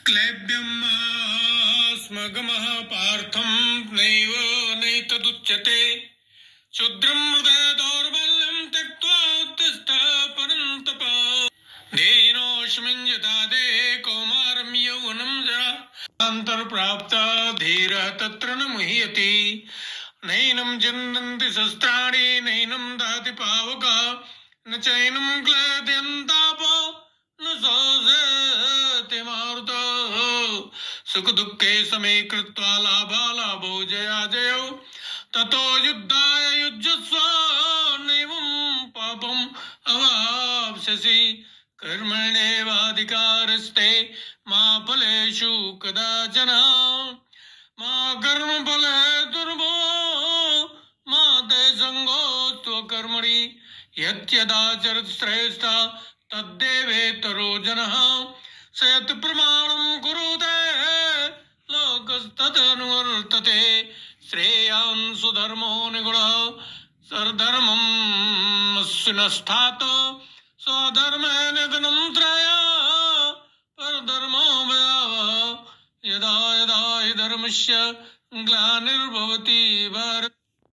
क्लैब्यमस्मगमः पार्थं नैव नैतदुच्यते क्षुद्रं हृदय दौर्बल्यं त्यक्त्वा उत्तिष्ठ परन्तप धेनोऽस्मिन् यथा देहे कौमारं यौवनं जरा अन्तर्प्राप्त धीरः तत्र न मुह्यति नैनं चिन्तन्ति शस्त्राणि नैनं दहति पावकः न चैनं क्लेदयन्तापो न शोषयति मारुतः सुख दुःखे समे कृत्वा लाभालाभौ जयाजयौ ततो युद्धाय युज्यस्व नैवं पापम् अवाप्स्यसि कर्मण्येवाधिकारस्ते मा फलेषु कदाचन मा कर्मफले दुर्भो मा ते सङ्गोऽस्त्व कर्मणि यद्यदाचरत् श्रेष्ठः तद्देवेतरो जनः स यत् प्रमाणं कुरुते लोकस्तदनुवर्तते श्रेयान् सुधर्मो निगुणः सर्वधर्मम् स्विनस्थात् स्वधर्मे निधनं त्रया परधर्मो भयावः यदा यदा हि धर्मस्य ग्लानिर्भवति भारत